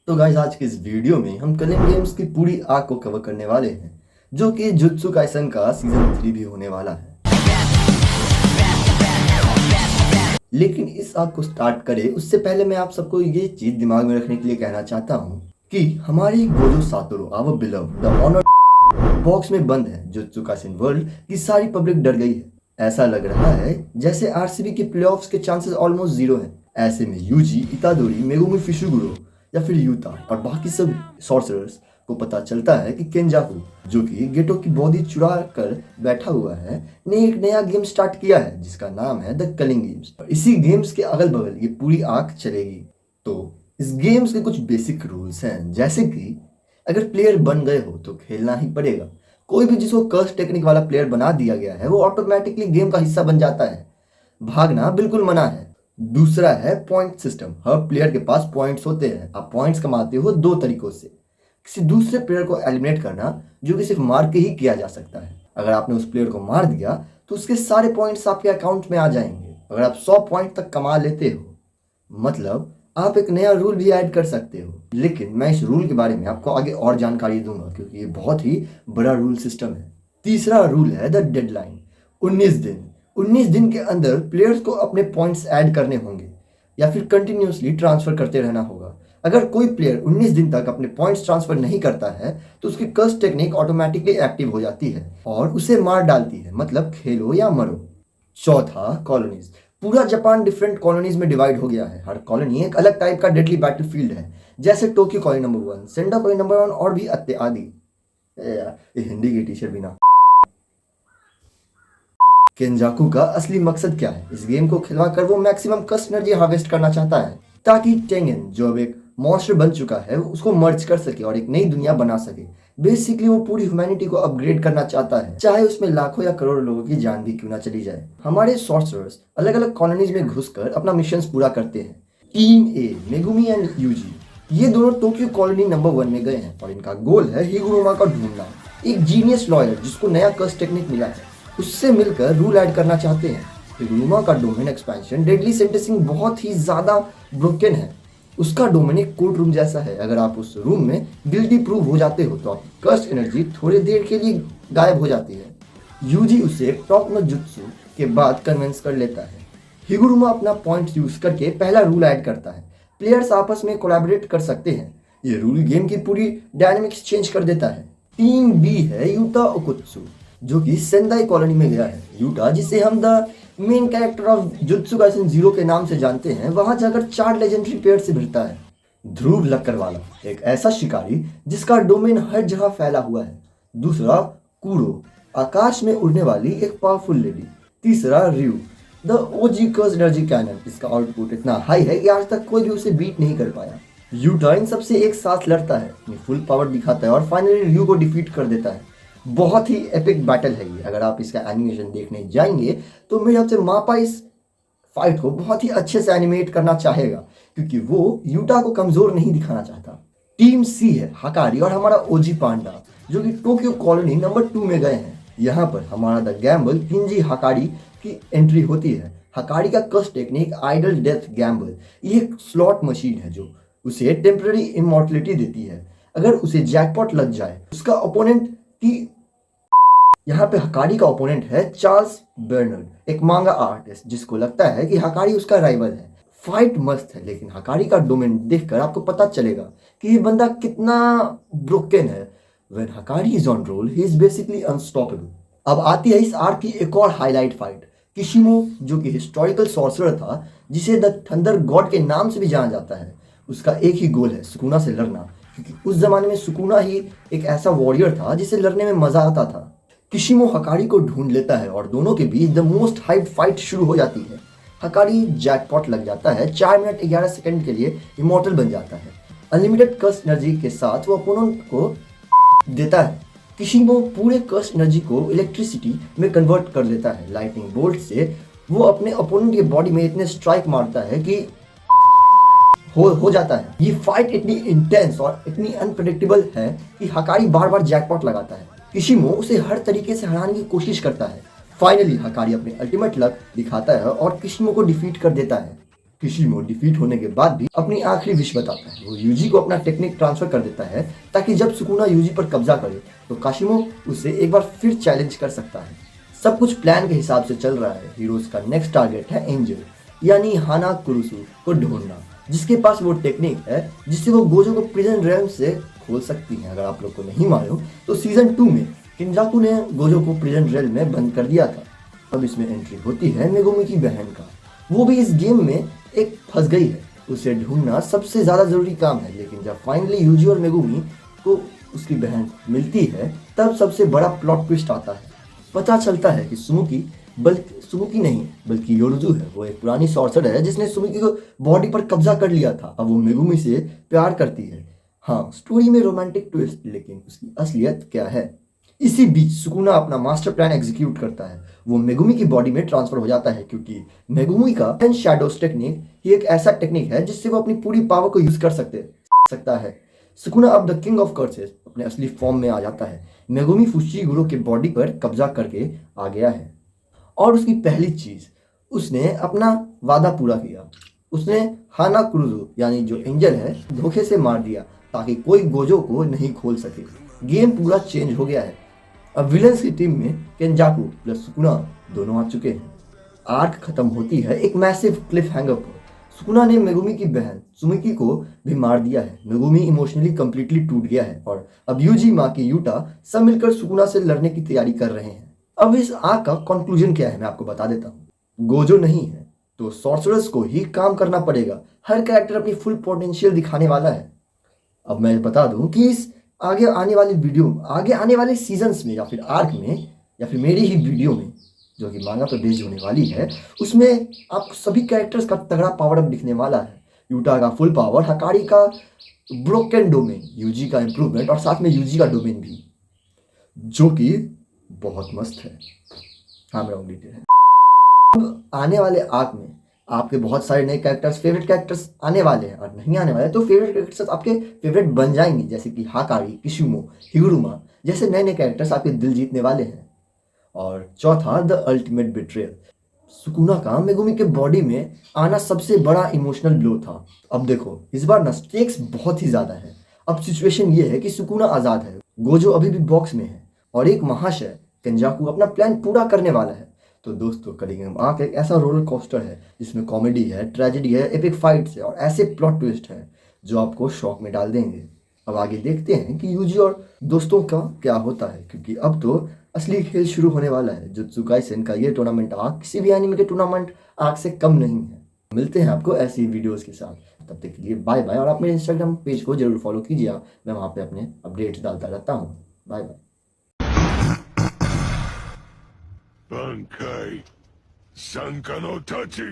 तो गाइस आज के इस वीडियो में हम कलिंग गेम्स की पूरी आर्क को कवर करने वाले हैं जो कि जुत्सु काइसन का सीजन 3 भी होने वाला है। लेकिन इस आर्क को स्टार्ट करें उससे पहले मैं आप सबको ये चीज दिमाग में रखने के लिए कहना चाहता हूँ कि हमारी Gojo Satoru our beloved the honour box में बंद है। जुत्सु काइसन वर्ल्ड की सारी पब्लिक डर गई है। ऐसा लग रहा है जैसे आरसीबी के प्लेऑफ्स के चांसेस ऑलमोस्ट जीरो हैं। ऐसे में यूजी, इतादोरी, मेगुमी फिशुगुरो या फिर यूता और बाकी सब सॉर्सरर्स को पता चलता है कि केंजाकू, जो कि गेटो की बॉडी चुरा कर बैठा हुआ है, ने एक नया गेम स्टार्ट किया है जिसका नाम है द कलिंग गेम्स। और इसी गेम्स के अगल बगल ये पूरी आर्क चलेगी। तो इस गेम्स के कुछ बेसिक रूल्स हैं, जैसे कि अगर प्लेयर बन गए हो तो खेलना ही पड़ेगा। कोई भी जिसको कर्स टेक्निक वाला प्लेयर बना दिया गया है वो ऑटोमेटिकली गेम का हिस्सा बन जाता है। भागना बिल्कुल मना है। दूसरा है पॉइंट सिस्टम। हर प्लेयर के पास पॉइंट्स होते हैं। आप पॉइंट्स कमाते हो दो तरीकों से। किसी दूसरे प्लेयर को एलिमिनेट करना, जो कि सिर्फ मार के ही किया जा सकता है। अगर आपने उस प्लेयर को मार दिया तो उसके सारे पॉइंट्स आपके अकाउंट में आ जाएंगे। अगर आप 100 पॉइंट तक कमा लेते हो, मतलब आप एक नया रूल भी ऐड कर सकते हो। लेकिन मैं इस रूल के बारे में आपको आगे और जानकारी दूंगा क्योंकि ये बहुत ही बड़ा रूल सिस्टम है। तीसरा रूल है द डेडलाइन। 19 दिन के अंदर प्लेयर्स को अपने पॉइंट्स ऐड करने होंगे या फिर कंटिन्यूसली ट्रांसफर करते रहना होगा। अगर कोई प्लेयर 19 दिन तक अपने पॉइंट्स ट्रांसफर नहीं करता है तो उसकी कर्स टेक्निक ऑटोमेटिकली एक्टिव हो जाती है और उसे मार डालती है, मतलब खेलो या मरो। चौथा, कॉलोनीज। पूरा जापान डिफरेंट कॉलोनीज में डिवाइड हो गया है। हर कॉलोनी एक अलग टाइप का डेडली बैटलफील्ड है, जैसे Tokyo colony number 1, Sendai colony number 1 और भी इत्यादि। ये हिंदी की टीचर भी ना। केंजाकू का असली मकसद क्या है? इस गेम को खिलवाकर वो मैक्सिमम कर्स एनर्जी हार्वेस्ट करना चाहता है ताकि टेंगेन, जो अब एक मॉन्स्टर बन चुका है, उसको मर्ज कर सके और एक नई दुनिया बना सके। बेसिकली वो पूरी ह्यूमैनिटी को अपग्रेड करना चाहता है, चाहे उसमें लाखों या करोड़ों लोगों की जान भी क्यों ना चली जाए। हमारे सॉर्सरर्स अलग अलग कॉलोनीज में घुसकर अपना मिशंस पूरा करते हैं। Team A, Megumi and Yuji, ये दोनों टोक्यो कॉलोनी नंबर 1 में गए हैं और इनका गोल है हिगुरुमा का ढूंढना। एक जीनियस लॉयर जिसको नया कर्स टेक्निक मिला है, उससे मिलकर रूल ऐड करना चाहते हैं। हिगुरुमा का डोमेन एक्सपेंशन डेडली सेंटेंसिंग बहुत ही ज्यादा ब्रोकन है। उसका डोमेन एक कोर्ट रूम जैसा है। अगर आप उस रूम में गिल्टी प्रूव हो जाते हो तो आपकी कर्स एनर्जी थोड़ी देर के लिए गायब हो जाती है। यूजी उसे टॉप नो जुत्सु के बाद कन्विंस कर लेता है। हिगुरुमा अपना पॉइंट यूज करके पहला रूल ऐड करता है। प्लेयर्स आपस में कोलैबोरेट कर सकते हैं। ये रूल गेम की पूरी डायनेमिक्स चेंज कर देता है। टीम बी है यूता ओकुत्सु, जो कि सेंदाई कॉलोनी में गया है। यूटा, जिसे हम the main character of jutsu Kaisen 0 के नाम से जानते हैं, वहां जाकर 4 लेजेंडरी पेयर से भिड़ता है। ध्रुव लक्करवाला, एक ऐसा शिकारी जिसका डोमेन हर जगह फैला हुआ है। दूसरा, कूरो, आकाश में उड़ने वाली एक पावरफुल लेडी। तीसरा, Ryu, the OG curse energy cannon, जिसका आउटपुट इतना हाई है कि आज तक कोई भी उसे बीट नहीं कर पाया। यूटा इन सबसे एक साथ लड़ता है, अपनी फुल पावर दिखाता है और फाइनली रयू को डिफीट कर देता है। बहुत ही एपिक बैटल है ये। अगर आप इसका एनिमेशन देखने जाएंगे तो मेरे हिसाब से मापा इस फाइट को बहुत ही अच्छे से एनिमेट करना चाहेगा क्योंकि वो यूटा को कमजोर नहीं दिखाना चाहता। टीम सी है हकारी और हमारा ओजी पांडा, जो कि टोक्यो कॉलोनी नंबर 2 में गए हैं। यहाँ पर हमारा द गैम्बल किंजी हकारी की एंट्री होती है। हकारी का curse technique idol death Gamble, ये एक स्लॉट मशीन है जो उसे टेम्पररी इमॉर्टलिटी देती है। अगर उसे जैकपॉट लग जाए, उसका ओपोनेंट की, यहाँ पे हकारी का ओपोनेंट है चार्ल्स बर्नर्ड, एक मांगा आर्टिस्ट जिसको लगता है कि हकारी उसका राइवल है। फाइट मस्त है, लेकिन हकारी का डोमेन देखकर आपको पता चलेगा कि ये बंदा कितना ब्रोकन है। When हकारी is on roll, he is basically unstoppable. अब आती है इस आर्क की एक और हाईलाइट फाइट। किशिमो, जो कि हिस्टोरिकल सॉर्सरर था, जिसे द थंडर गॉड के नाम से भी जाना जाता है, उसका एक ही गोल है, सुकुना से लड़ना, क्योंकि उस जमाने में सुकुना ही एक ऐसा वॉरियर था जिसे लड़ने में मजा आता था। किशिमो हकारी को ढूंढ लेता है और दोनों के बीच द मोस्ट हाइप फाइट शुरू हो जाती है। हकारी जैकपॉट लग जाता है, 4 मिनट 11 सेकंड के लिए इमॉर्टल बन जाता है। अनलिमिटेड कर्स एनर्जी के साथ वो अपोनेंट को देता है। किशिमो पूरे कर्स एनर्जी को इलेक्ट्रिसिटी में कन्वर्ट कर देता है। लाइटनिंग बोल्ट से वो अपने अपोनेंट की बॉडी में इतने स्ट्राइक मारता है कि हो जाता है। ये फाइट इतनी इंटेंस और इतनी अनप्रेडिक्टेबल है कि हकारी बार बार जैकपॉट लगाता है। किशिमो उसे हर तरीके से हराने की कोशिश करता है। फाइनली हकारी अपने अल्टीमेट लक दिखाता है और किशिमो को डिफीट कर देता है। किशिमो डिफीट होने के बाद भी अपनी आखिरी विश बताता है। वो यूजी को अपना टेक्निक ट्रांसफर कर देता है ताकि जब सुकुना यूजी पर कब्जा करे तो काशिमो उसे एक बार फिर चैलेंज कर सकता है। सब कुछ प्लान के हिसाब से चल रहा है। हीरोज का नेक्स्ट टारगेट है एंजल यानी हाना कुरुसु को ढूंढना, जिसके पास वो टेक्निक है जिससे वो गोजो को प्रिजन रेल्म से खोल सकती है। अगर आप लोग को नहीं मालूम तो सीजन 2 में किंजाकू ने गोजो को प्रिजन रेल्म में बंद कर दिया था। अब इसमें एंट्री होती है मेगुमी की बहन का। वो भी इस गेम में एक फंस गई है। उसे ढूंढना सबसे ज्यादा जरूरी काम है, लेकिन जब फाइनली यूजी और मेगुमी को उसकी बहन मिलती है तब सबसे बड़ा प्लॉट ट्विस्ट आता है। पता चलता है कि सुमुकी नहीं बल्कि योरुजु है। वो एक पुरानी सॉर्सर है जिसने सुमुकी को बॉडी पर कब्जा कर लिया था। अब वो मेगुमी से प्यार करती है। हाँ, स्टोरी में रोमांटिक ट्विस्ट, लेकिन उसकी असलियत क्या है? इसी बीच सुकुना अपना मास्टर प्लान एग्जीक्यूट करता है। वो मेगुमी की बॉडी में ट्रांसफर हो जाता है क्योंकि मेगुमी का 10 शैडोज टेक्निक ये एक ऐसा टेक्निक है जिससे वो अपनी पूरी पावर को यूज कर सकता है। सुकुना अब द किंग ऑफ कर्सेस अपने असली फॉर्म में आ जाता है। मेगुमी फुशिगुरो के बॉडी पर कब्जा करके आ गया है और उसकी पहली चीज, उसने अपना वादा पूरा किया। उसने हाना कुरुजु यानी जो एंजल है धोखे से मार दिया ताकि कोई गोजो को नहीं खोल सके। गेम पूरा चेंज हो गया है। अब विलन्स की टीम में केंजाकू प्लस सुकुना दोनों आ चुके हैं। आर्क खत्म होती है एक मैसिव क्लिफ हैंगर पर। सुकुना ने मेगुमी की बहन सुमिकी को भी मार दिया है। मेगुमी इमोशनली कंप्लीटली टूट गया है और अब यूजी माकी यूटा सब मिलकर सुकुना से लड़ने की तैयारी कर रहे हैं। अब इस आर्क का कंक्लूजन क्या है मैं आपको बता देता हूँ। गोजो नहीं है तो सॉर्सरर्स को ही काम करना पड़ेगा। हर कैरेक्टर अपनी फुल पोटेंशियल दिखाने वाला है। अब मैं बता दूं कि इस आगे आने वाले सीजन्स में या फिर आर्क में या फिर मेरी ही वीडियो में जो कि मांगा पर बेस्ड होने वाली है, उसमें आपको सभी कैरेक्टर्स का तगड़ा पावर अप दिखने वाला है। यूटा का फुल पावर, हकारी का ब्रोकन डोमेन, यूजी का इम्प्रूवमेंट और साथ में यूजी का डोमेन भी, जो कि बहुत मस्त है। हाँ, मेरा डिटेल है। अब आने वाले आर्क में आपके बहुत सारे नए कैरेक्टर्स, फेवरेट कैरेक्टर्स आने वाले हैं और नहीं आने वाले तो फेवरेट कैरेक्टर्स आपके फेवरेट बन जाएंगे, जैसे कि हाकारी, किशुमो, हिगुरुमा जैसे नए नए कैरेक्टर्स आपके दिल जीतने वाले हैं। और चौथा, द अल्टीमेट बिट्रेयल। सुकुना का मेगुमी के बॉडी में आना सबसे बड़ा इमोशनल ब्लो था। अब देखो इस बार ना स्टेक्स बहुत ही ज्यादा है। अब सिचुएशन ये है कि सुकुना आजाद है, गोजो अभी भी बॉक्स में है और एक महाशय केंजाकू अपना प्लान पूरा करने वाला है। तो दोस्तों, करेंगे हम आर्क एक ऐसा रोलर कोस्टर है जिसमें कॉमेडी है, ट्रेजेडी है, एपिक फाइट्स है और ऐसे प्लॉट ट्विस्ट है जो आपको शॉक में डाल देंगे। अब आगे देखते हैं कि यूजी और दोस्तों का क्या होता है, क्योंकि अब तो असली खेल शुरू होने वाला है। जुत्सु काइसेन का ये टूर्नामेंट आर्क किसी भी एनिमे के टूर्नामेंट आर्क से कम नहीं है। मिलते हैं आपको ऐसी वीडियोस के साथ, तब तक के लिए बाय बाय। और आप मेरे इंस्टाग्राम पेज को जरूर फॉलो कीजिए, मैं वहाँ पे अपने अपडेट्स डालता रहता हूँ। Bye bye. Bankai Sankano Tachi